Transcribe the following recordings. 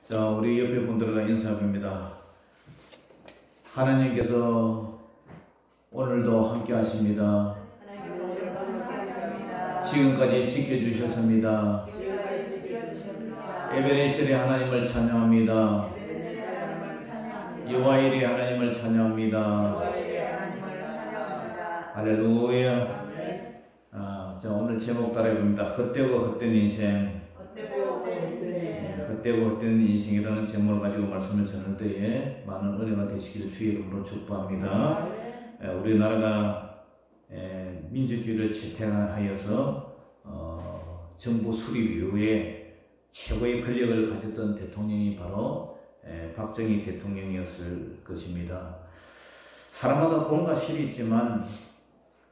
자, 우리 옆에 분들과 인사드립니다. 하나님께서 오늘도 함께 하십니다. 지금까지 지켜주셨습니다. 에베네셀의 하나님을 찬양합니다. 여호와일의 하나님을 찬양합니다. 할렐루야. 자, 오늘 제목 따라해봅니다. 헛되고 헛된 인생. 헛되고 헛된 인생이라는 제목을 가지고 말씀을 전할 때에 많은 은혜가 되시기를 주의 이름으로 축복합니다. 우리나라가 민주주의를 채택하여서 정부 수립 이후에 최고의 권력을 가졌던 대통령이 바로 박정희 대통령이었을 것입니다. 사람마다 공과 실이 있지만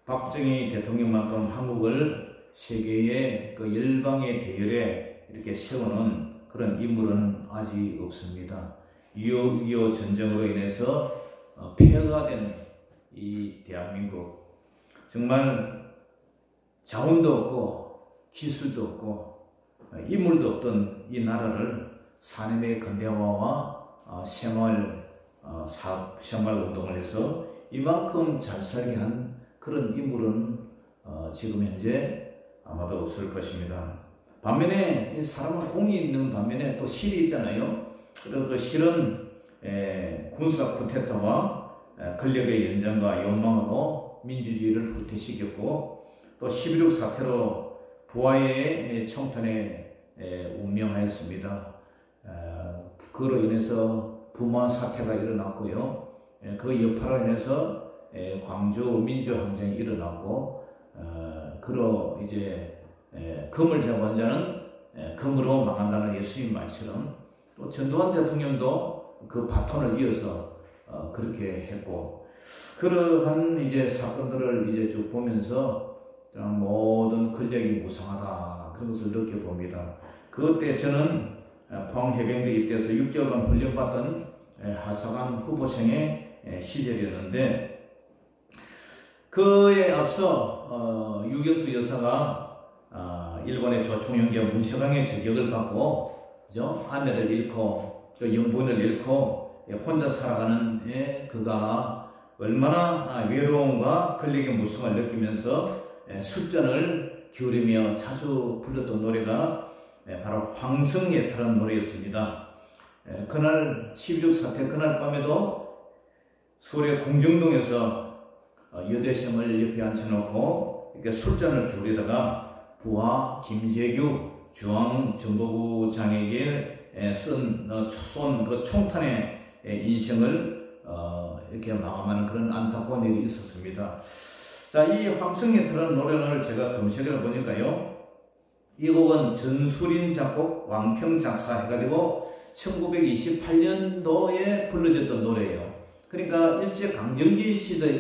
박정희 대통령만큼 한국을 세계의 그 열방의 대열에 이렇게 세우는 그런 인물은 아직 없습니다. 6.25 전쟁으로 인해서 폐허가 된 이 대한민국, 정말 자원도 없고 기술도 없고 인물도 없던 이 나라를 사람의 근대화와 생활운동을 해서 이만큼 잘 살게 한 그런 인물은 지금 현재 아마도 없을 것입니다. 반면에 사람은 공이 있는 반면에 또 실이 있잖아요. 그 실은 군사 쿠데타와 권력의 연장과 욕망으로 민주주의를 후퇴시켰고, 또 11.6 사태로 부하의 총탄에 운명하였습니다. 그로 인해서 부마 사태가 일어났고요. 그 여파로 인해서 광주 민주항쟁이 일어났고, 그로 이제 금을 잡은 자는 금으로 망한다는 예수님 말처럼 또 전두환 대통령도 그 바톤을 이어서 그렇게 했고, 그러한 이제 사건들을 이제 쭉 보면서 모든 권력이 무상하다 그런 것을 느껴봅니다. 그때 저는 포항해병대 때에서 6개월간 훈련받던 하사관 후보생의 시절이었는데, 그에 앞서 유경수 여사가 일본의 조총영기와 문셔강의 저격을 받고, 그죠? 아내를 잃고 또 영부인을 잃고 혼자 살아가는 그가 얼마나 외로움과 권력의 무서움을 느끼면서 술잔을 기울이며 자주 불렀던 노래가 바로 황성예타라는 노래였습니다. 그날 11.6 사태 그날 밤에도 서울의 궁정동에서 여대생을 옆에 앉혀놓고 이렇게 술잔을 기울이다가 부하 김재규 중앙정보부장에게 쏜 그 총탄의 인생을 이렇게 마감하는 그런 안타까운 일이 있었습니다. 자, 이 황성예타라는 노래를 제가 검색해 보니까요, 이 곡은 전수린 작곡, 왕평 작사 해가지고 1928년도에 불러졌던 노래예요. 그러니까 일제강점기 시대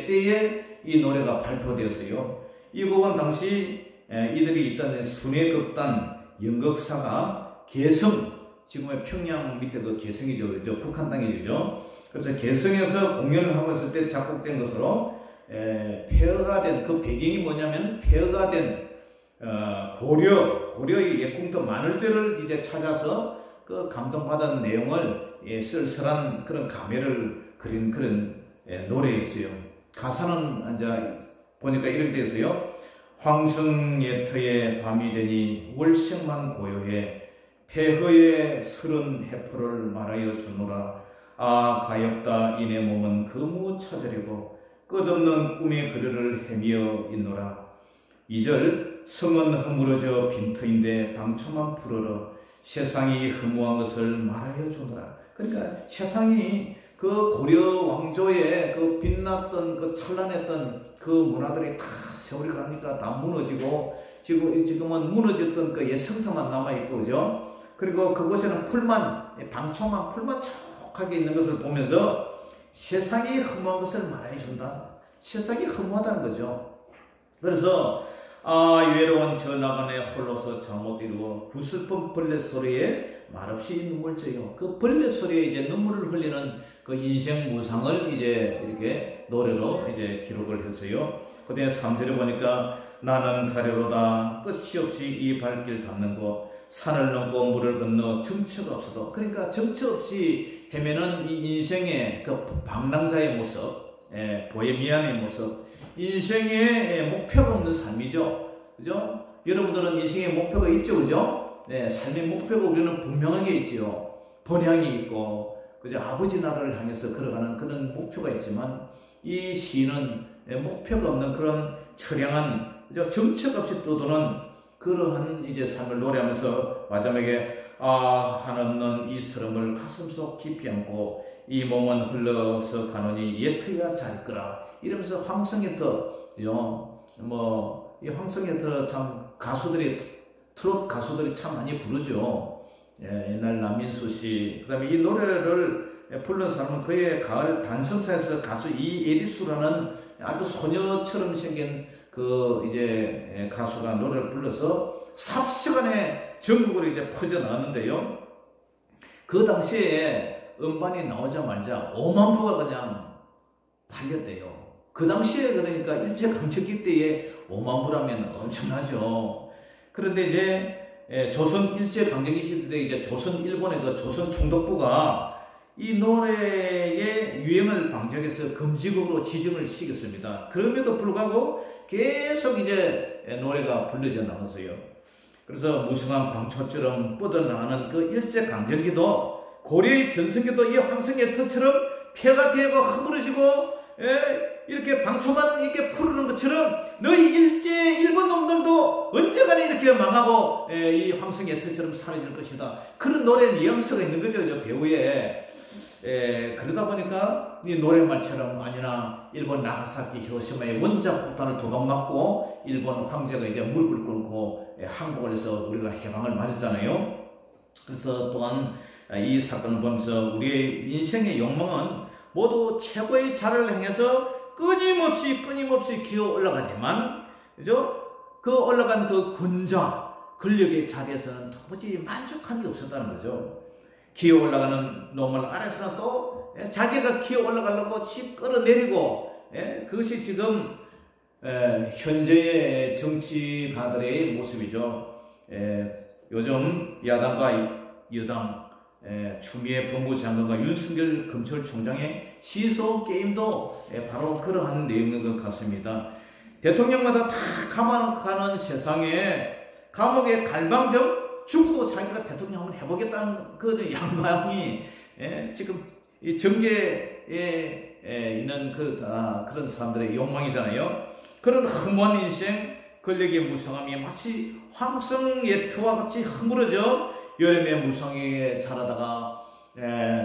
때에 이 노래가 발표되었어요. 이 곡은 당시 이들이 있던 순회극단 연극사가 개성, 지금의 평양 밑에 그 개성이죠. 저 북한 땅이죠. 그래서 개성에서 공연을 하고 있을 때 작곡된 것으로 폐허가 된, 그 배경이 뭐냐면 폐허가 된 고려의 옛궁터 마늘대를 이제 찾아서 그 감동받은 내용을 쓸쓸한 그런 감회를 그린 그런 노래였어요. 가사는 이제 보니까 이렇게 되어 있어요. 황성예터의 밤이 되니 월색만 고요해 폐허의 서른 해포를 말하여 주노라. 아 가엾다 이내 몸은 거무처절이고 끝없는 꿈의 그르를 헤매어 있노라. 2절 성은 허물어져 빈터인데 방초만 풀어라. 세상이 허무한 것을 말하여 주노라. 그러니까 세상이 그 고려 왕조의 그 빛났던 그 찬란했던 그 문화들이 다 세월이 가니까 다 무너지고 지금은 무너졌던 그 옛 성터만 남아있고, 그죠? 그리고 그곳에는 방초만 풀만 촉하게 있는 것을 보면서 세상이 허무한 것을 말해 준다. 세상이 허무하다는 거죠. 그래서 외로운 저 나간에 홀로서 잠못 이루어 구슬픈 벌레 소리에 말없이 눈물 져요. 그 벌레 소리에 이제 눈물을 흘리는 그 인생 무상을 이제 이렇게 노래로 이제 기록을 했어요. 그다음에 3절에 보니까 나는 가려로다 끝이 없이 이 발길 닿는 곳 산을 넘고 물을 건너 정처가 없어도, 그러니까 정처 없이 헤매는 이 인생의 그 방랑자의 모습, 보헤미안의 모습, 인생의 목표가 없는 삶이죠. 그죠? 여러분들은 인생의 목표가 있죠, 그죠? 네, 삶의 목표가 우리는 분명하게 있지요. 본향이 있고, 그죠? 아버지 나라를 향해서 걸어가는 그런 목표가 있지만, 이 시인은 목표가 없는 그런 처량한, 그죠? 정처 없이 떠도는 그러한 이제 삶을 노래하면서 마지막에 한없는 이 서름을 가슴속 깊이 안고 이 몸은 흘러서 가노니 예트야 잘 있거라 이러면서 황성예터, 이 황성예터 참 가수들이, 트롯 가수들이 참 많이 부르죠. 옛날 남민수 씨, 그 다음에 이 노래를 부른 사람은 그의 가을 반성사에서 가수 이에리수라는 아주 소녀처럼 생긴 그 이제 가수가 노래를 불러서 삽시간에 전국으로 이제 퍼져 나왔는데요. 그 당시에 음반이 나오자마자 5만 부가 그냥 팔렸대요. 그 당시에 그러니까 일제강점기 때에 5만 부라면 엄청나죠. 그런데 이제 조선 일제강점기 시대 이제 조선 일본의 그 조선 총독부가 이 노래의 유행을 방지해서 금지곡으로 지정을 시켰습니다. 그럼에도 불구하고 계속 이제 노래가 불려져 나가서요. 그래서 무성한 방초처럼 뻗어나가는 그 일제강점기도 고려의 전성기도 이 황성예터처럼 폐가 되고 허물어지고 이렇게 방초만 이렇게 푸르는 것처럼 너희 일본 놈들도 언젠가는 이렇게 망하고 이 황성예터처럼 사라질 것이다. 그런 노래 뉘앙스가 있는 거죠, 저 배우에. 그러다 보니까 이 노랫말처럼 아니나 일본 나가사키 히로시마의 원자 폭탄을 두 방 맞고 일본 황제가 이제 무릎을 꿇고 항복을 해서 우리가 해방을 맞았잖아요. 그래서 또한 이 사건을 보면서 우리의 인생의 욕망은 모두 최고의 자를 향해서 끊임없이 기어 올라가지만, 그죠? 그 올라간 그 군자 권력의 자리에서는 도무지 만족함이 없었다는 거죠. 기어 올라가는 놈을 아래서는 또 자기가 기어 올라가려고 집 끌어내리고, 그것이 지금 현재의 정치가들의 모습이죠. 요즘 야당과 여당, 추미애 법무장관과 윤석열 검찰총장의 시소 게임도 바로 그러한 내용인 것 같습니다. 대통령마다 다 감옥가는 세상에 감옥의 갈망정, 죽어도 자기가 대통령 한번 해보겠다는 그 양마음이 지금 이 정계에 있는 그런 사람들의 욕망이잖아요. 그런 허무한 인생, 권력의 무성함이 마치 황성예터와 같이 허물어져 여름의 무성하게 자라다가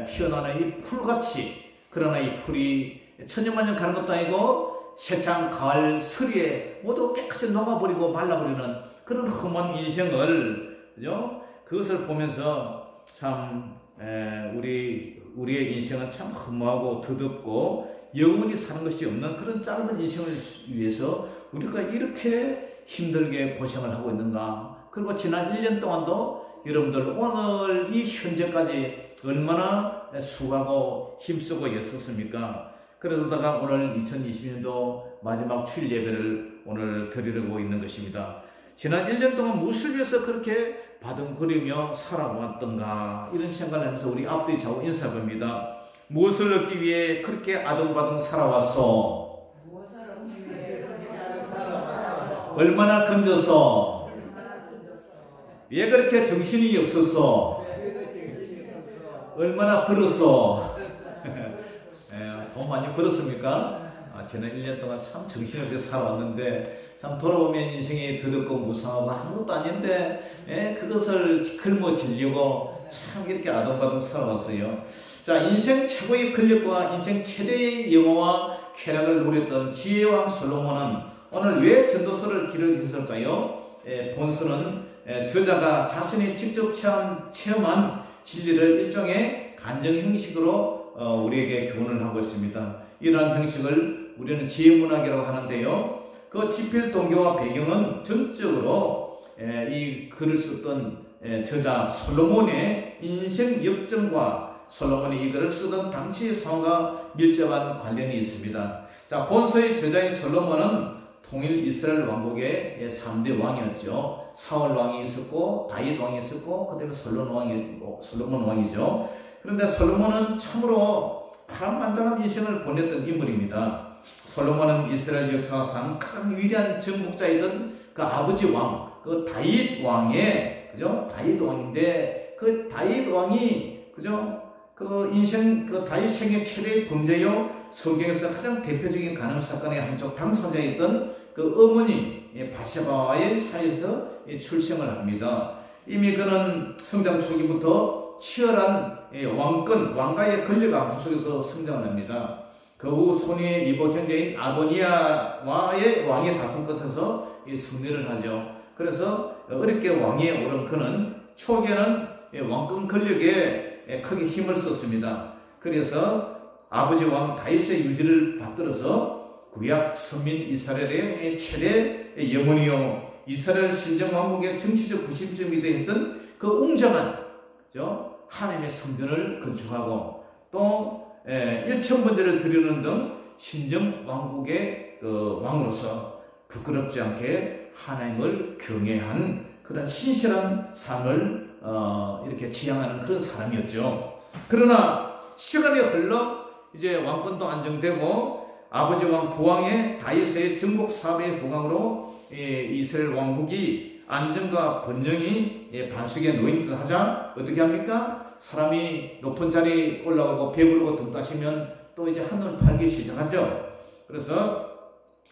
피어나는 이 풀같이, 그러나 이 풀이 천년만년 가는 것도 아니고 새창 가을 서리에 모두 깨끗이 녹아버리고 말라버리는 그런 험한 인생을, 그죠? 그것을 보면서 참 우리의 인생은 참 허무하고 더덥고 영원히 사는 것이 없는 그런 짧은 인생을 위해서 우리가 이렇게 힘들게 고생을 하고 있는가. 그리고 지난 1년 동안도 여러분들 오늘 이 현재까지 얼마나 수고하고 힘쓰고 있었습니까? 그러다가 오늘 2020년도 마지막 주일 예배를 오늘 드리려고 있는 것입니다. 지난 1년 동안 무엇을 위해서 그렇게 바둥거리며 살아왔던가, 이런 생각을 하면서 우리 앞뒤 좌우 인사합니다. 무엇을 얻기 위해 그렇게 아둥바둥 살아왔어? 얼마나 건졌어? 왜 그렇게 정신이 없었어? 얼마나 벌었어? 돈 많이 벌었습니까? 지난 1년 동안 참 정신없이 살아왔는데, 참 돌아보면 인생이 더럽고 무상하고 아무것도 아닌데 그것을 짊어지려고 참 이렇게 아둥바둥 살아왔어요. 자, 인생 최고의 권력과 인생 최대의 영화와 쾌락을 누렸던 지혜왕 솔로몬은 오늘 왜 전도서를 기록했을까요? 본서는 저자가 자신이 직접 체험한 진리를 일종의 간증 형식으로 우리에게 교훈을 하고 있습니다. 이러한 형식을 우리는 지혜문학이라고 하는데요. 그 집필 동기와 배경은 전적으로 이 글을 썼던 저자 솔로몬의 인생 역정과 솔로몬이 이 글을 쓰던 당시의 상황과 밀접한 관련이 있습니다. 자, 본서의 저자인 솔로몬은 통일 이스라엘 왕국의 3대 왕이었죠. 사울 왕이 있었고 다윗 왕이 있었고 그다음에 솔로몬 왕이죠. 그런데 솔로몬은 참으로 파란만장한 인생을 보냈던 인물입니다. 솔로몬은 이스라엘 역사상 가장 위대한 정복자이던 그 아버지 왕, 그 다윗 왕의, 그죠? 다윗 왕인데, 그 다윗 왕이, 그죠? 그 인생, 그 다윗 생애 최대의 범죄요, 성경에서 가장 대표적인 간음 사건의 한쪽 당사자였던 그 어머니, 바세바와의 사이에서 출생을 합니다. 이미 그는 성장 초기부터 치열한 왕권, 왕가의 권력암 속에서 성장을 합니다. 그 후 손위의 이복 형제인 아도니아와의 왕의 다툼 끝에서 승리를 하죠. 그래서 어렵게 왕위에 오른 그는 초기에는 왕권 권력에 크게 힘을 썼습니다. 그래서 아버지 왕 다윗의 유지를 받들어서 구약 선민 이스라엘의 최대 영혼이요, 이스라엘 신정 왕국의 정치적 구심점이 되었던 그 웅장한 하나님의 성전을 건축하고 또 일천번제를 드리는 등 신정 왕국의 그 왕으로서 부끄럽지 않게 하나님을 경외한 그런 신실한 삶을 이렇게 지향하는 그런 사람이었죠. 그러나 시간이 흘러 이제 왕권도 안정되고 아버지 왕 부왕의 다윗의 정복 사업의 부강으로 이스라엘 왕국이 안정과 번영이 반석에 놓인 듯 하자 어떻게 합니까? 사람이 높은 자리에 올라가고 배부르고 등 따시면 또 이제 한눈 팔기 시작하죠. 그래서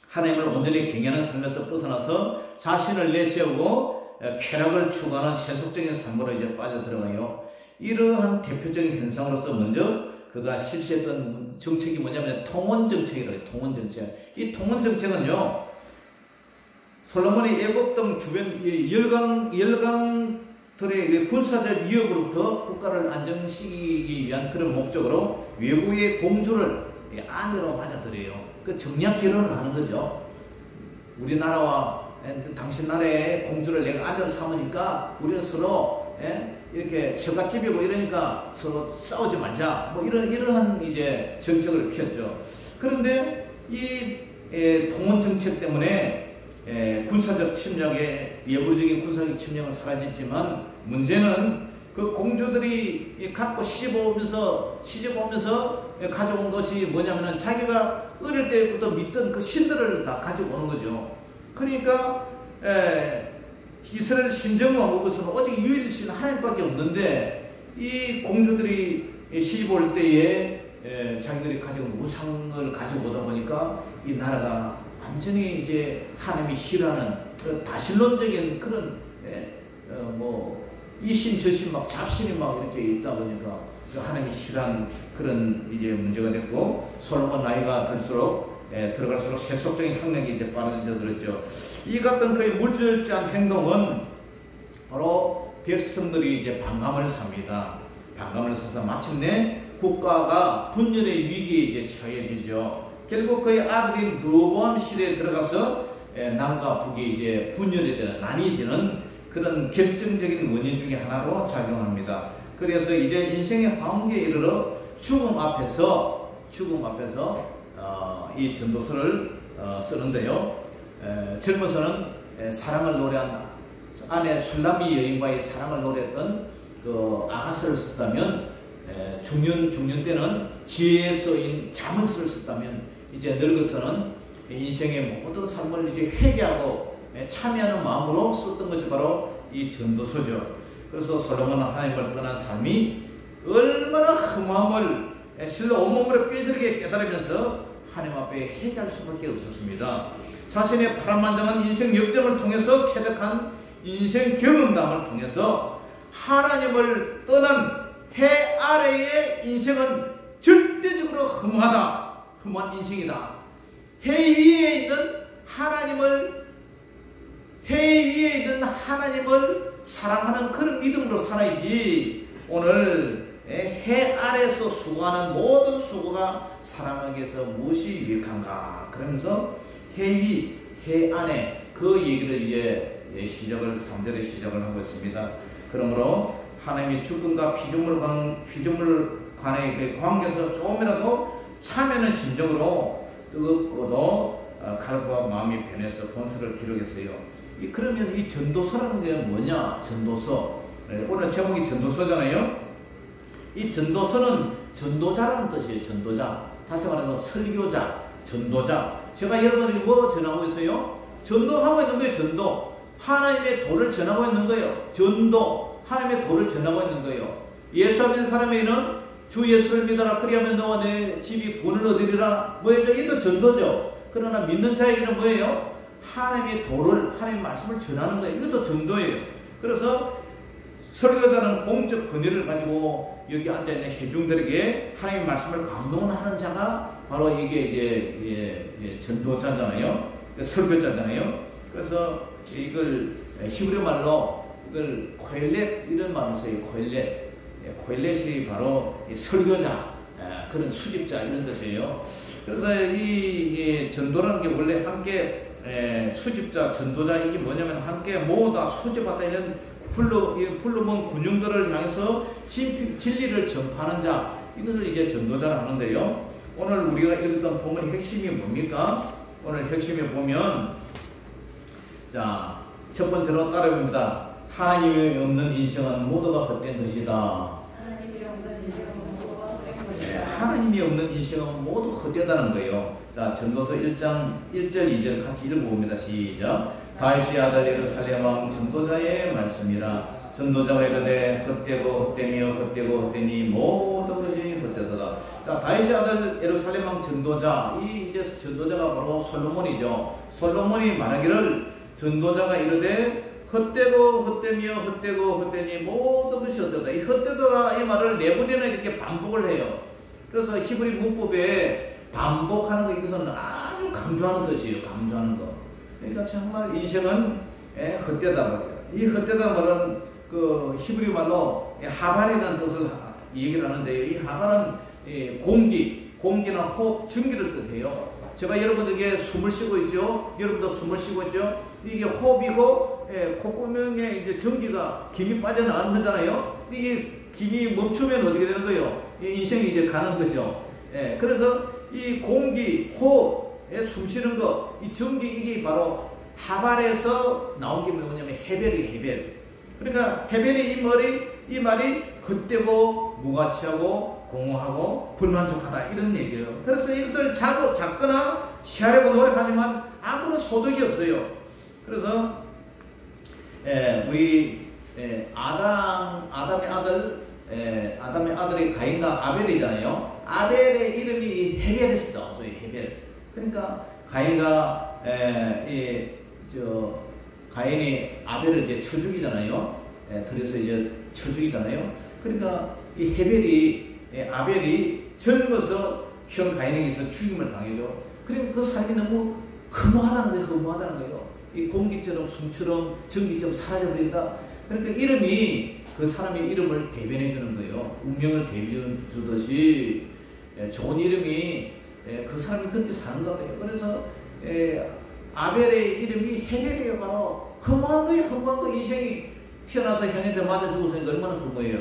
하나님을 온전히 경외하는 삶에서 벗어나서 자신을 내세우고 쾌락을 추구하는 세속적인 삶으로 이제 빠져들어가요. 이러한 대표적인 현상으로서 먼저 그가 실시했던 정책이 뭐냐면 통원정책이라고 해요. 통원정책. 이 통원정책은요, 솔로몬이 애굽 등 주변 열강들의 군사적 위협으로부터 국가를 안정시키기 위한 그런 목적으로 외국의 공주를 아내로 받아들여요. 그 정략 결혼을 하는 거죠. 우리나라와 당신 나라의 공주를 내가 아내로 삼으니까 우리는 서로 이렇게 처갓집이고 이러니까 서로 싸우지 말자. 뭐 이러한 이제 정책을 폈죠. 그런데 이 통원 정책 때문에 군사적 침략에 예부적인 군사적 침략은 사라졌지만 문제는 그 공주들이 갖고 시집 오면서 가져온 것이 뭐냐면은 자기가 어릴 때부터 믿던 그 신들을 다 가지고 오는 거죠. 그러니까 이스라엘 신정왕국에서는 오직 유일신 하나님밖에 없는데 이 공주들이 시집 올 때에 자기들이 가져온 우상을 가지고 오다 보니까 이 나라가 완전히 이제 하나님이 싫어하는 그 다신론적인 그런 이신 저신 막 잡신이 막 이렇게 있다 보니까 하나님이 싫어하는 그런 이제 문제가 됐고 솔로몬 나이가 들어갈수록 세속적인 학력이 이제 빠져들었죠. 이 같은 그의 물질주한 행동은 바로 백성들이 이제 반감을 삽니다. 반감을 사서 마침내 국가가 분열의 위기에 이제 처해지죠. 결국 그의 아들인 르호보암 시대에 들어가서 남과 북이 이제 분열이 되는 나뉘어지는 그런 결정적인 원인 중에 하나로 작용합니다. 그래서 이제 인생의 황후에 이르러 죽음 앞에서 이 전도서를 쓰는데요. 젊어서는 사랑을 노래한 아내 술라미 여인과의 사랑을 노래했던 그 아가서를 썼다면 중년 때는 지혜에 쓰인 자문서를 썼다면 이제 늙어서는 인생의 모든 삶을 이제 회개하고 참여하는 마음으로 썼던 것이 바로 이 전도서죠. 그래서 솔로몬은 하나님을 떠난 삶이 얼마나 흠함을 실로 온몸으로 뼈저리게 깨달으면서 하나님 앞에 회개할 수밖에 없었습니다. 자신의 파란만장한 인생 역정을 통해서 체득한 인생 경험담을 통해서 하나님을 떠난 해 아래의 인생은 절대적으로 흠한 인생이다. 해 위에 있는 하나님을 사랑하는 그런 믿음으로 살아야지 오늘 해 아래에서 수고하는 모든 수고가 사람에게서 무엇이 유익한가 그러면서 해 위, 해 안에 그 얘기를 이제 3절에 시작을 하고 있습니다. 그러므로 하나님이 죽음과 피조물 간의 그 관계에서 조금이라도 참여하는 심정으로 뜨겁고도 칼과 마음이 변해서 본서를 기록했어요. 그러면 이 전도서라는 게 뭐냐? 전도서. 오늘 제목이 전도서잖아요. 이 전도서는 전도자라는 뜻이에요. 전도자. 다시 말해서 설교자, 전도자. 제가 여러분에게 뭐 전하고 있어요? 전도하고 있는 거예요. 전도. 하나님의 도를 전하고 있는 거예요. 전도. 하나님의 도를 전하고 있는 거예요. 예수 믿는 사람에게는 주 예수를 믿어라. 그리하면 너와 내 집이 본을 얻으리라. 뭐예요? 이도 전도죠. 그러나 믿는 자에게는 뭐예요? 하나님의 도를, 하나님의 말씀을 전하는 거예요. 이것도 전도예요. 그래서 설교자는 공적 권위를 가지고 여기 앉아있는 회중들에게 하나님의 말씀을 강론하는 자가 바로 이게 이제 전도자잖아요. 설교자잖아요. 그래서 이걸 히브리 말로 이걸 코엘렛 이런 말을 써요. 코엘렛. 코엘렛이 바로 설교자, 그런 수집자 이런 뜻이에요. 그래서 이 전도라는 게 원래 함께 수집자, 전도자 이게 뭐냐면 함께 모아 수집하다 이런 풀러본 군중들을 향해서 진리를 전파하는 자, 이것을 이제 전도자라 하는데요. 오늘 우리가 읽었던 본문의 핵심이 뭡니까? 오늘 핵심에 보면 자, 첫 번째로 따라봅니다. 하나님이 없는 인생은 모두가 헛된 것이다. 하나님이 없는 인생은 모두 헛되다는 거예요. 자, 전도서 1장 1절 2절 같이 읽어봅니다. 시작. 다윗의 아들 예루살렘 왕 전도자의 말씀이라. 전도자가 이르되 헛되고 헛되며 헛되고 헛되니 모든 것이 헛되도다. 자, 다윗의 아들 예루살렘 왕 전도자, 이 이제 전도자가 바로 솔로몬이죠. 솔로몬이 말하기를 전도자가 이르되 헛되고 헛되며 헛되고 헛되니 모든 것이 헛되다. 이 헛되다 이 말을 네 번이나 이렇게 반복을 해요. 그래서 히브리 문법에 반복하는 거 이것은 아주 강조하는 뜻이에요. 강조하는 거. 그러니까 정말 인생은 헛되다 말이에요. 이 헛되다 말은 그 히브리 말로 하발이라는 뜻을 얘기를 하는데요. 이 하발은 공기나 호흡, 증기를 뜻해요. 제가 여러분들에게 숨을 쉬고 있죠. 여러분도 숨을 쉬고 있죠. 이게 호흡이고 콧구멍에 이제 전기가 김이 빠져나가는 거잖아요. 이게 김이 멈추면 어떻게 되는 거예요? 인생이 이제 가는 거죠. 그래서 이 공기, 호흡에 숨 쉬는 거, 이 전기 이게 바로 하발에서 나온 게 뭐냐면 헤벨이 헤벨. 그러니까 헤벨이 이 말이 헛되고 무가치하고 공허하고 불만족하다 이런 얘기예요. 그래서 이것을 작거나 취하려고 노력하지만 아무런 소득이 없어요. 그래서 우리 아담의 아들이 가인과 아벨이잖아요. 아벨의 이름이 헤벨에서 나왔어요. 헤벨. 그러니까 가인과 가인이 아벨을 이제 쳐 죽이잖아요. 그래서 이제 쳐 죽이잖아요. 그러니까 이 헤벨이 아벨이 젊어서 형 가인에게서 죽임을 당해죠. 그리고 그 삶이 너무 허무하다는 거예요. 이 공기처럼 숨처럼 전기처럼 사라져버린다. 그러니까 이름이 그 사람의 이름을 대변해 주는 거예요. 운명을 대변해 주듯이 좋은 이름이 그 사람이 그렇게 사는 것 같아요. 그래서 아벨의 이름이 헤벨이에요. 바로 허무한 거예요. 허무한 거. 인생이 태어나서 형한테 맞아 죽었으니까 얼마나 허무해요.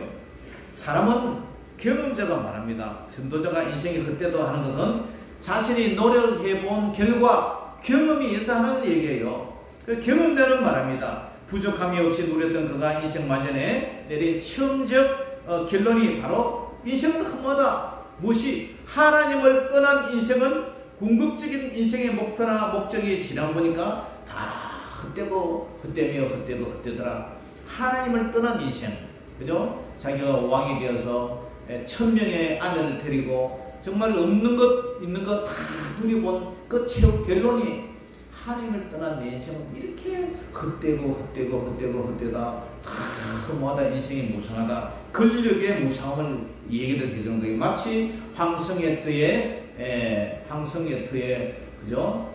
사람은 경험자가 말합니다. 전도자가 인생이 헛되도 하는 것은 자신이 노력해본 결과 경험이 예사하는 얘기예요. 그 경험자는 말합니다. 부족함이 없이 누렸던 그가 인생 만년에 내린 처음적 결론이 바로 인생은 허무하다. 무엇이 하나님을 떠난 인생은 궁극적인 인생의 목표나 목적이 지나보니까 다 헛되고 헛되며 헛되고 헛되더라. 하나님을 떠난 인생, 그죠? 자기가 왕이 되어서 1000명의 아내를 데리고 정말 없는 것 있는 것 다 누려본 끝으로 결론이 하나님을 떠난 내 인생은 이렇게 헛되다 허무하다. 인생이 무상하다. 권력의 무상함을 얘기를 해주는 거예요. 마치 황성의 터에 그죠?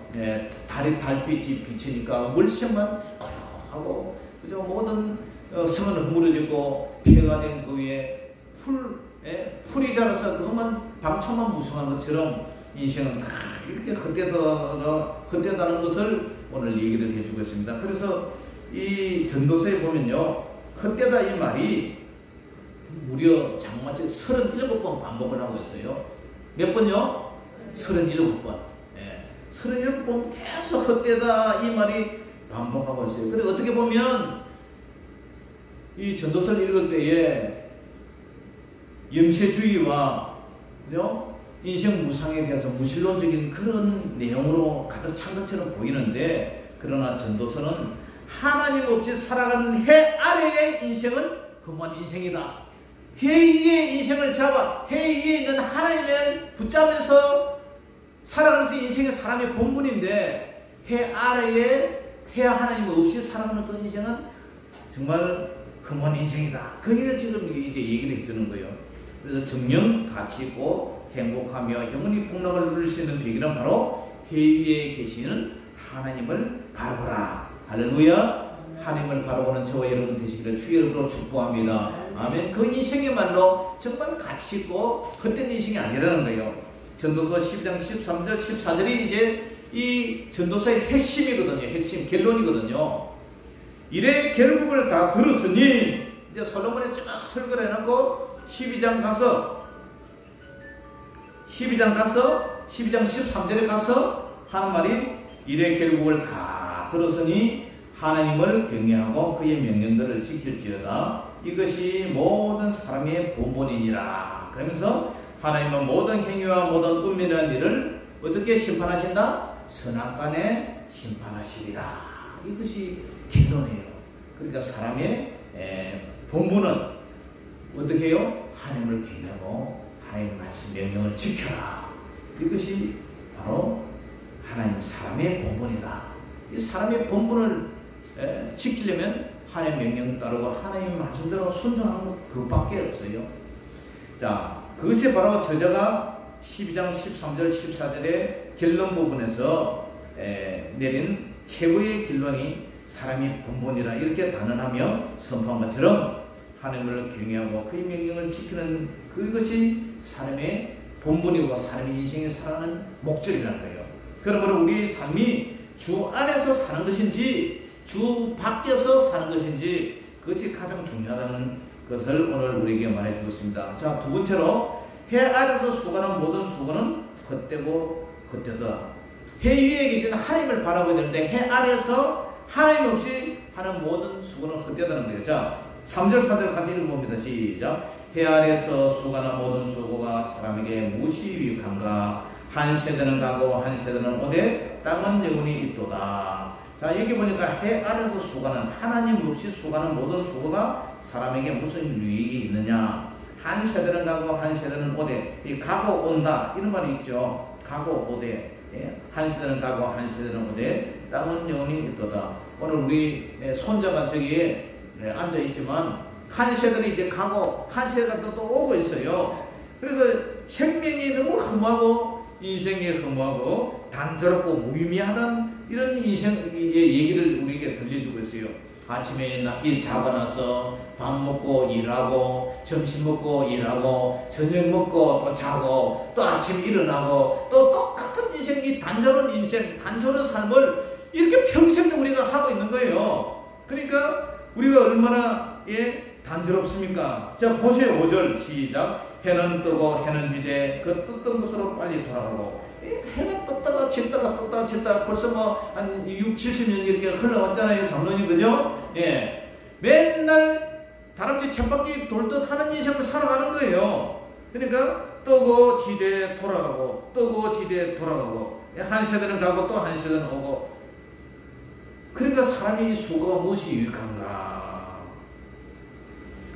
달빛이 비치니까 물색만 고요하고 그죠? 모든 성은 허물어지고 폐가 된 그 위에 풀이 자라서 그것만 방초만 무성한 것처럼 인생은 다 이렇게 헛되다는 것을 오늘 얘기를 해주고 있습니다. 그래서 이 전도서에 보면요, 헛되다 이 말이 무려 장마치 37번 반복을 하고 있어요. 몇 번요? 37번. 37번 계속 헛되다 이 말이 반복하고 있어요. 그리고 어떻게 보면 이 전도서를 읽을 때에 염세주의와 인생 무상에 대해서 무신론적인 그런 내용으로 가득 찬 것처럼 보이는데, 그러나 전도서는 하나님 없이 살아가는 해 아래의 인생은 험한 인생이다. 해 위의 인생을 잡아 해 위에 있는 하나님을 붙잡으면서 살아가면서 인생의 사람의 본분인데, 해 아래에 해 하나님 없이 살아가는 그 인생은 정말 험한 인생이다. 그 얘기를 지금 이제 얘기를 해주는 거예요. 그래서 정령 가치 있고 행복하며 영원히 복락을 누릴 수 있는 비결은 바로 해 위에 계시는 하나님을 바라보라. 할렐루야. 하나님을 바라보는 저와 여러분 되시기를 주의 이름으로 축복합니다. 아멘. 그 인생이야말로 정말 가치 있고 헛된 인생이 아니라는 거예요. 전도서 12장 13절 14절이 이제 이 전도서의 핵심이거든요. 핵심 결론이거든요. 이래 결국을 다 들었으니, 이제 솔로몬이 쫙 설교를 해놓고 12장 13절에 가서 하는 말이, 이래 결국을 다 들었으니 하나님을 경외하고 그의 명령들을 지킬지어다. 이것이 모든 사람의 본분이니라. 그러면서 하나님은 모든 행위와 모든 은밀한 일을 어떻게 심판하신다? 선악간에 심판하시리라. 이것이 결론이에요. 그러니까 사람의 본분은 어떻게 해요? 하나님을 경외하고 하나님의 말씀 명령을 지켜라. 이것이 바로 하나님 사람의 본분이다. 이 사람의 본분을 지키려면 하나님 명령 따르고 하나님 말씀대로 순종하는 것 그것밖에 없어요. 자, 그것이 바로 저자가 12장 13절 14절의 결론 부분에서 내린 최고의 결론이 사람이 본분이라 이렇게 단언하며 선포한 것처럼, 하나님을 경외하고 그의 명령을 지키는 그것이 사람의 본분이고 사람의 인생에 살아가는 목적이라는 거예요. 그러므로 우리 삶이 주 안에서 사는 것인지 주 밖에서 사는 것인지, 그것이 가장 중요하다는 것을 오늘 우리에게 말해 주었습니다. 자, 두 번째로, 해 아래서 수고하는 모든 수고는 헛되고 헛되다. 해 위에 계신 하나님을 바라보야 되는데 해 아래에서 하나님 없이 하는 모든 수고는 헛되다는 거예요. 자, 3절 4절 같이 읽어봅니다. 시작. 해 아래에서 수고하는 모든 수고가 사람에게 무엇이 유익한가? 한 세대는 가고 한 세대는 오되 땅은 영원히 있도다. 자, 여기 보니까 해 아래에서 수고하는, 하나님 없이 수고하는 모든 수고가 사람에게 무슨 유익이 있느냐? 한 세대는 가고 한 세대는 오되, 이 가고 온다 이런 말이 있죠. 가고 오되, 한 세대는 가고 한 세대는 오되 땅은 영원히 있도다. 오늘 우리 손자가 저기에 앉아 있지만 한 세대는 이제 가고 한 세대가 또 오고 있어요. 그래서 생명이 너무 험하고 인생이 험하고 단조롭고 무의미하다는 이런 인생의 얘기를 우리에게 들려주고 있어요. 아침에 일 잡아놔서 밥 먹고 일하고, 점심 먹고 일하고, 저녁 먹고 또 자고, 또 아침에 일어나고, 또 똑같은 인생, 이 단조로운 인생, 단조로운 삶을 이렇게 평생 우리가 하고 있는 거예요. 그러니까 우리가 얼마나 단조롭습니까? 자, 보세요. 5절 시작. 해는 뜨고 해는 지되 그 떴던 곳으로 빨리 돌아가고, 해가 떴다가 쳤다가 떴다가 쳤다가 벌써 뭐 한 6, 70년 이렇게 흘러왔잖아요. 장로님, 그죠? 예. 맨날 다람쥐 쳇바퀴 돌듯 하는 인생을 살아가는 거예요. 그러니까 뜨고 지되 돌아가고, 뜨고 지되 돌아가고, 한 세대는 가고 또 한 세대는 오고. 그러니까 사람이 수고가 무엇이 유익한가?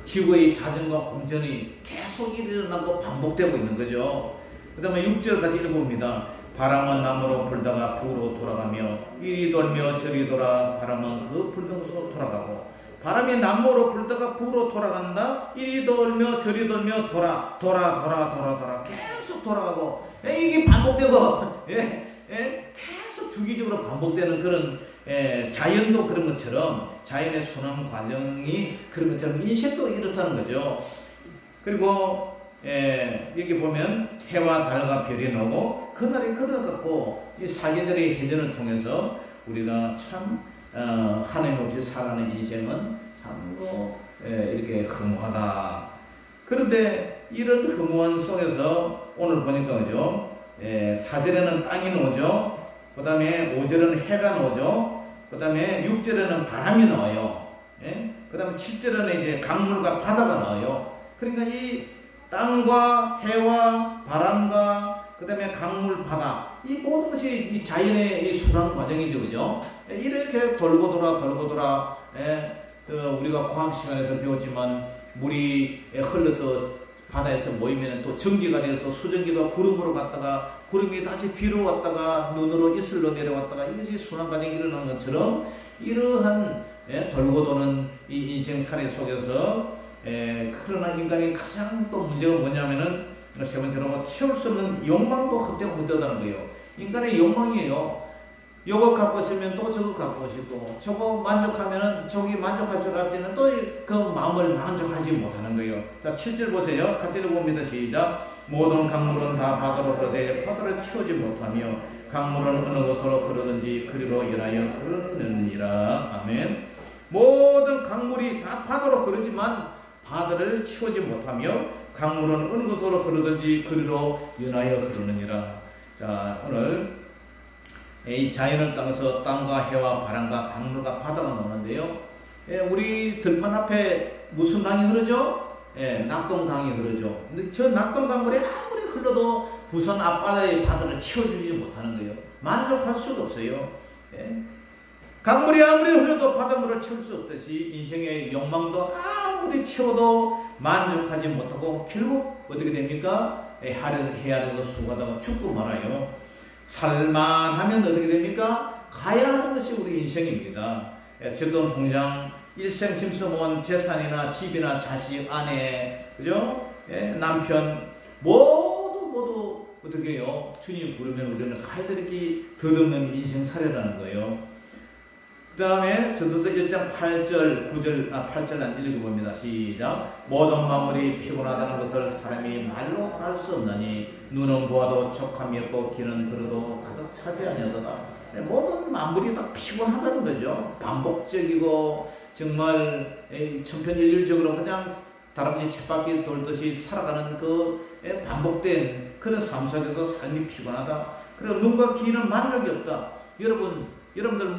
지구의 자전과 공전이 계속 일어나고 반복되고 있는 거죠. 그 다음에 6절까지 읽어봅니다. 바람은 남으로 불다가 북으로 돌아가며 이리 돌며 저리 돌아 바람은 그 불던 곳으로 돌아가고, 바람이 남으로 불다가 북으로 돌아간다. 이리 돌며 저리 돌며 돌아 계속 돌아가고, 이게 반복되고 계속 주기적으로 반복되는 그런 자연도 그런 것처럼, 자연의 순환 과정이 그런 것처럼 인생도 이렇다는 거죠. 그리고 여기 보면 해와 달과 별이 나오고 그날이 그려갖고 이 사계절의 해전을 통해서 우리가 참 하나님 없이 살아가는 인생은 참으로 이렇게 허무하다. 그런데 이런 허무한 속에서 오늘 보니까 그죠? 4절에는 땅이 나오죠. 그 다음에 5절은 해가 나오죠. 그 다음에 6절에는 바람이 나와요. 예? 그 다음에 7절에는 이제 강물과 바다가 나와요. 그러니까 이 땅과 해와 바람과 그 다음에 강물, 바다, 이 모든 것이 이 자연의 이 순환 과정이죠. 그죠? 이렇게 돌고 돌아, 우리가 과학 시간에서 배웠지만, 물이 흘러서 바다에서 모이면 또 전기가 되어서 수증기가 구름으로 갔다가, 구름이 다시 비로 왔다가, 눈으로 이슬로 내려왔다가, 이것이 순환 과정이 일어나는 것처럼, 이러한 돌고 도는 이 인생 사례 속에서, 그러나 인간이 가장 또 문제가 뭐냐면은, 세 번째로 채울 수 없는 욕망도 헛되다는 거예요. 인간의 욕망이에요. 요거 갖고 싶으면 또 저거 갖고 싶고, 저거 만족하면은 저기 만족할 줄 알지는 또 그 마음을 만족하지 못하는 거예요. 자, 7절 보세요. 같이 읽어봅니다. 시작. 모든 강물은 다 바다로 흐르되 파도를 채우지 못하며 강물은 어느 곳으로 흐르든지 그리로 인하여 흐르느니라. 아멘. 모든 강물이 다 바다로 흐르지만 바다를 채우지 못하며 강물은 어느 곳으로 흐르든지 그리로 인하여 흐르느니라. 자, 오늘 이 자연을 따라서 땅과 해와 바람과 강물과 바다가 나오는데요. 우리 들판 앞에 무슨 강이 흐르죠? 낙동강이 흐르죠. 근데 저 낙동강물이 아무리 흘러도 부산 앞바다의 바다를 채워주지 못하는 거예요. 만족할 수가 없어요. 강물이 아무리 흘러도 바닷물을 채울 수 없듯이 인생의 욕망도 아무리 채워도 만족하지 못하고 결국 어떻게 됩니까? 해안에서 수고하다가 죽고 말아요. 살만하면 어떻게 됩니까? 가야 하는 것이 우리 인생입니다. 적금 통장, 일생 짐승 모은 재산이나 집이나 자식, 아내, 그죠? 남편, 모두 어떻게 해요? 주님 부르면 우리는 가야 될 게 덧없는 인생 사례라는 거예요. 그 다음에 전도서 1장 8절, 9절, 8절 안 읽어봅니다. 시작. 모든 만물이 피곤하다는 것을 사람이 말로 다 할 수 없나니 눈은 보아도 촉함이 없고 귀는 들어도 가득 차지 아니하도다. 모든 만물이 다 피곤하다는 거죠. 반복적이고 정말 천편일률적으로 그냥 다람쥐 쳇바퀴 돌듯이 살아가는 그 반복된 그런 삶 속에서 삶이 피곤하다. 그리고 눈과 귀는 만족이 없다. 여러분들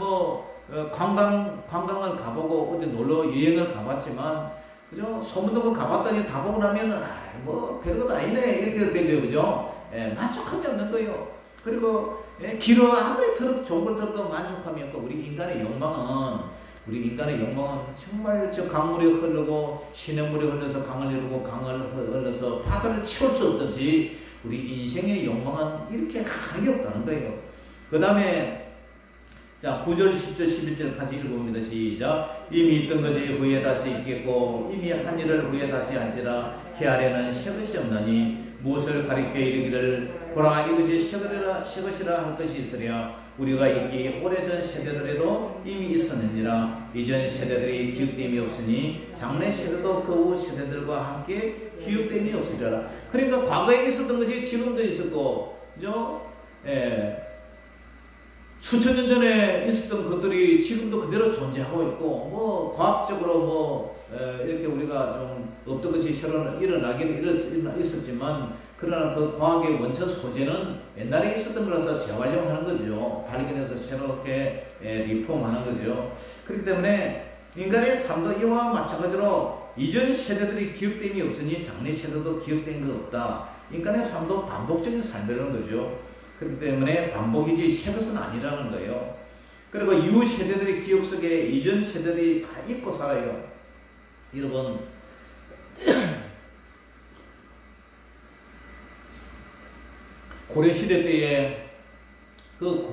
관광을 가보고 어디 놀러 여행을 가봤지만, 그죠? 소문도 가봤더니 다 보고 나면, 별것도 아니네. 이렇게 되죠. 그죠? 만족함이 없는 거예요. 그리고, 길어 아무리 들어도 좋은 걸 들어도 만족함이 없고, 우리 인간의 욕망은 정말 저 강물이 흐르고, 시냇물이 흘러서 강을 이루고, 강을 흘러서 바다를 채울 수 없듯이, 우리 인생의 욕망은 이렇게 한이 없다는 거예요. 그 다음에, 자, 9절, 10절, 11절 같이 읽어봅니다. 시작. 이미 있던 것이 후에 다시 있겠고 이미 한 일을 후에 다시 한지라. 그 아래는 새 것이 없나니 무엇을 가리켜 이르기를 보라 이것이 새 것이라 할 것이 있으랴. 우리가 있기 오래전 세대들에도 이미 있었느니라. 이전 세대들이 기억됨이 없으니 장래 세대도 그 후 세대들과 함께 기억됨이 없으리라. 그러니까 과거에 있었던 것이 지금도 있었고, 그죠? 수천 년 전에 있었던 것들이 지금도 그대로 존재하고 있고, 과학적으로 이렇게 우리가 좀 없던 것이 새로 일어나긴 있었지만, 그러나 그 과학의 원천 소재는 옛날에 있었던 거라서 재활용하는 거죠. 발견해서 새롭게 리폼하는 거죠. 그렇기 때문에 인간의 삶도 이와 마찬가지로 이전 세대들이 기억됨이 없으니 장래 세대도 기억된 거 없다. 인간의 삶도 반복적인 삶이라는 거죠. 그렇기 때문에 반복이지 새 것은 아니라는 거예요. 그리고 이후 세대들의 기억 속에 이전 세대들이 다 잊고 살아요. 여러분, 고려 시대 때에 그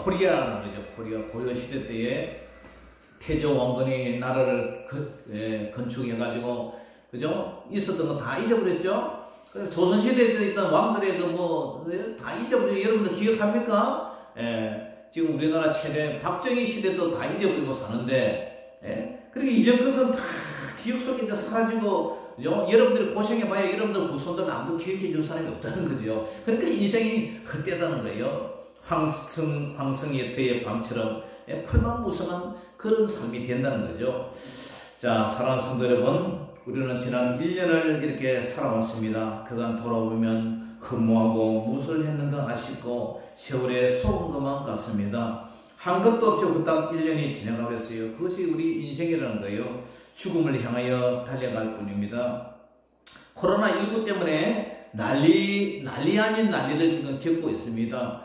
코리아라는 거죠. 고려 시대 때에 태조 왕건이 나라를 건축해가지고, 그죠? 있었던 거 다 잊어버렸죠? 조선시대에 있던 왕들의 다 잊어버리고, 여러분들 기억합니까? 지금 우리나라 최대 박정희 시대도 다 잊어버리고 사는데, 그러니까 이전 것은 다 기억 속에 이제 사라지고, 여러분들이 고생해봐야 여러분들 후손들은 아무도 기억해 줄 사람이 없다는 거죠. 그러니까 인생이 헛되다는 거예요. 황성예태의 밤처럼 풀만무성한 그런 삶이 된다는 거죠. 자, 사랑하는 성도 여러분, 우리는 지난 1년을 이렇게 살아왔습니다. 그간 돌아보면 허무하고 무엇을 했는가 아쉽고 세월에 속은 것만 같습니다. 한 것도 없이 후딱 1년이 지나가버렸어요. 그것이 우리 인생이라는 거예요. 죽음을 향하여 달려갈 뿐입니다. 코로나19 때문에 난리 아닌 난리를 지금 겪고 있습니다.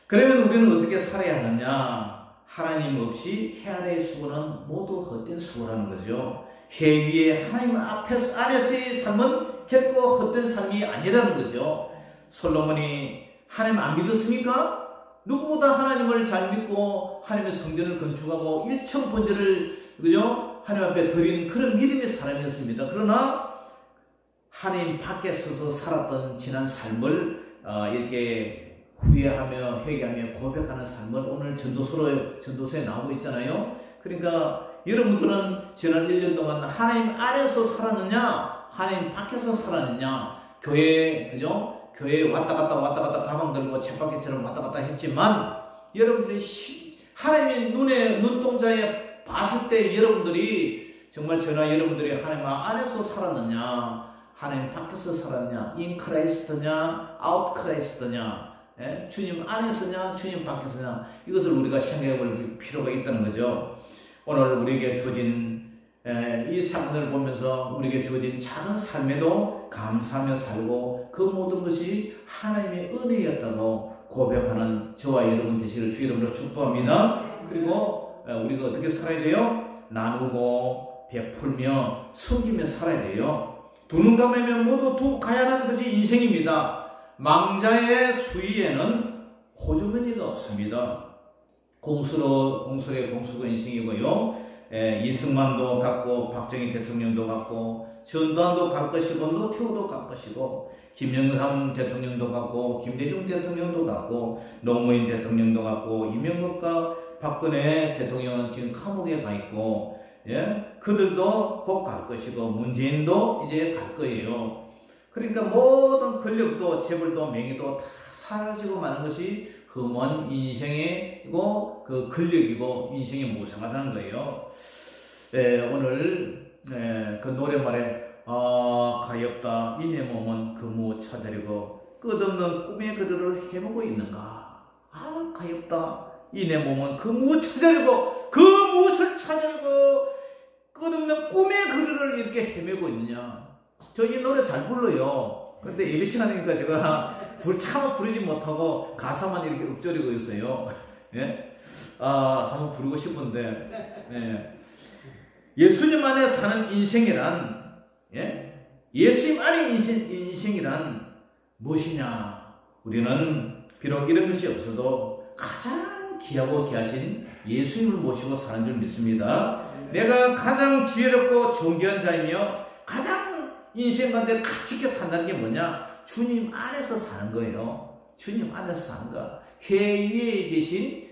그러면 우리는 어떻게 살아야 하느냐? 하나님 없이 해 아래의 수고는 모두 헛된 수고라는 거죠. 해 위에 하나님 안에서의 삶은 결코 헛된 삶이 아니라는 거죠. 솔로몬이 하나님 안 믿었습니까? 누구보다 하나님을 잘 믿고 하나님의 성전을 건축하고 일천번제를 그죠? 하나님 앞에 드린 그런 믿음의 사람이었습니다. 그러나 하나님 밖에 서서 살았던 지난 삶을 이렇게 후회하며 회개하며 고백하는 삶을 오늘 전도서에 나오고 있잖아요. 그러니까 여러분들은 지난 1년 동안 하나님 안에서 살았느냐 하나님 밖에서 살았느냐, 그죠? 교회에 왔다 갔다 가방 들고 쳇바퀴처럼 왔다 갔다 했지만 여러분들이 하나님의 눈동자에 봤을 때 여러분들이 정말 저나 여러분들이 하나님 안에서 살았느냐 하나님 밖에서 살았느냐, 인 크라이스트냐 아웃 크라이스트냐, 주님 안에서냐 주님 밖에서냐, 이것을 우리가 생각해 볼 필요가 있다는 거죠. 오늘 우리에게 주어진 이 사건을 보면서 우리에게 주어진 작은 삶에도 감사하며 살고 그 모든 것이 하나님의 은혜였다고 고백하는 저와 여러분 되시기를 주 이름으로 축복합니다. 그리고 우리가 어떻게 살아야 돼요? 나누고 베풀며 섬기며 살아야 돼요. 두 눈 감으면 모두 가야 하는 것이 인생입니다. 망자의 수위에는 호주머니가 없습니다. 공술의 공수가 인생이고요. 이승만도 갔고 박정희 대통령도 갔고 전두환도 갈 것이고 노태우도 갈 것이고 김영삼 대통령도 갔고 김대중 대통령도 갔고 노무현 대통령도 갔고 이명박과 박근혜 대통령은 지금 감옥에 가 있고 그들도 곧 갈 것이고 문재인도 이제 갈 거예요. 그러니까 모든 권력도 재벌도 명예도 다 사라지고 마는 것이 험한 인생이고 그 권력이고 인생이 무상하다는 거예요. 오늘 그 노래말에 가엾다 이 내 몸은 그 무엇 찾으려고 끝없는 꿈의 그릇을 헤매고 있는가. 가엾다 이 내 몸은 그 무엇 찾으려고, 그 무엇을 찾으려고 끝없는 꿈의 그릇을 이렇게 헤매고 있느냐. 저 이 노래 잘 불러요. 그런데 예배 시간이니까 제가 차마 부르지 못하고 가사만 이렇게 읊조리고 있어요. 한번 부르고 싶은데, 예수님 안에 사는 인생이란, 예수님 안에 인생이란 무엇이냐? 우리는 비록 이런 것이 없어도 가장 귀하고 귀하신 예수님을 모시고 사는 줄 믿습니다. 내가 가장 지혜롭고 존귀한 자이며 가장 인생 가운데 가치 있게 산다는 게 뭐냐? 주님 안에서 사는 거예요. 주님 안에서 사는 거. 해 위에 계신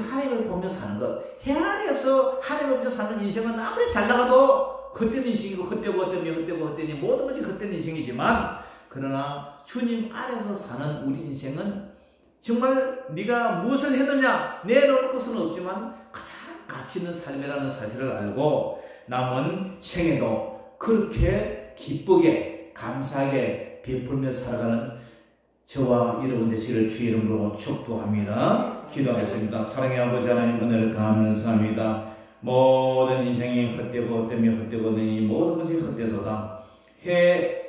하나님을 보며 사는 것. 해 아래에서 하나님을 보며 사는 인생은 아무리 잘 나가도 헛된 인생이고 헛되니 모든 것이 헛된 인생이지만, 그러나 주님 안에서 사는 우리 인생은 정말 네가 무엇을 했느냐 내놓을 것은 없지만 가장 가치 있는 삶이라는 사실을 알고 남은 생에도 그렇게 기쁘게 감사하게 베풀며 살아가는 저와 여러분 되시기를 주 이름으로 축복합니다. 기도하겠습니다. 사랑의 아버지 하나님, 은혜를 감사합니다. 모든 인생이 헛되고 헛되니 모든 것이 헛되도다. 해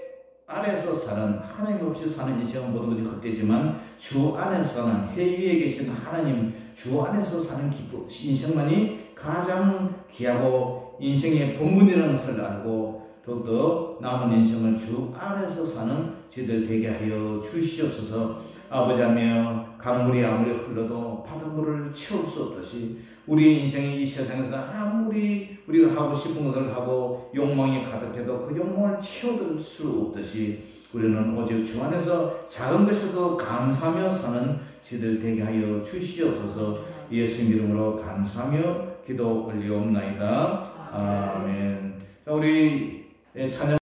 안에서 사는, 하나님 없이 사는 인생은 모든 것이 헛되지만 주 안에서 사는, 해 위에 계신 하나님 주 안에서 사는 인생만이 가장 귀하고 인생의 본분이라는 것을 알고 더욱더 남은 인생을 주 안에서 사는 저희들 되게 하여 주시옵소서. 아버지하며 강물이 아무리 흘러도 바닷물을 채울 수 없듯이 우리 인생이 이 세상에서 아무리 우리가 하고 싶은 것을 하고 욕망이 가득해도 그 욕망을 채워들 수 없듯이 우리는 오직 주 안에서 작은 것에도 감사하며 사는 저희들 되게 하여 주시옵소서. 예수님 이름으로 감사하며 기도 올리옵나이다. 아멘. 자, 우리 찬양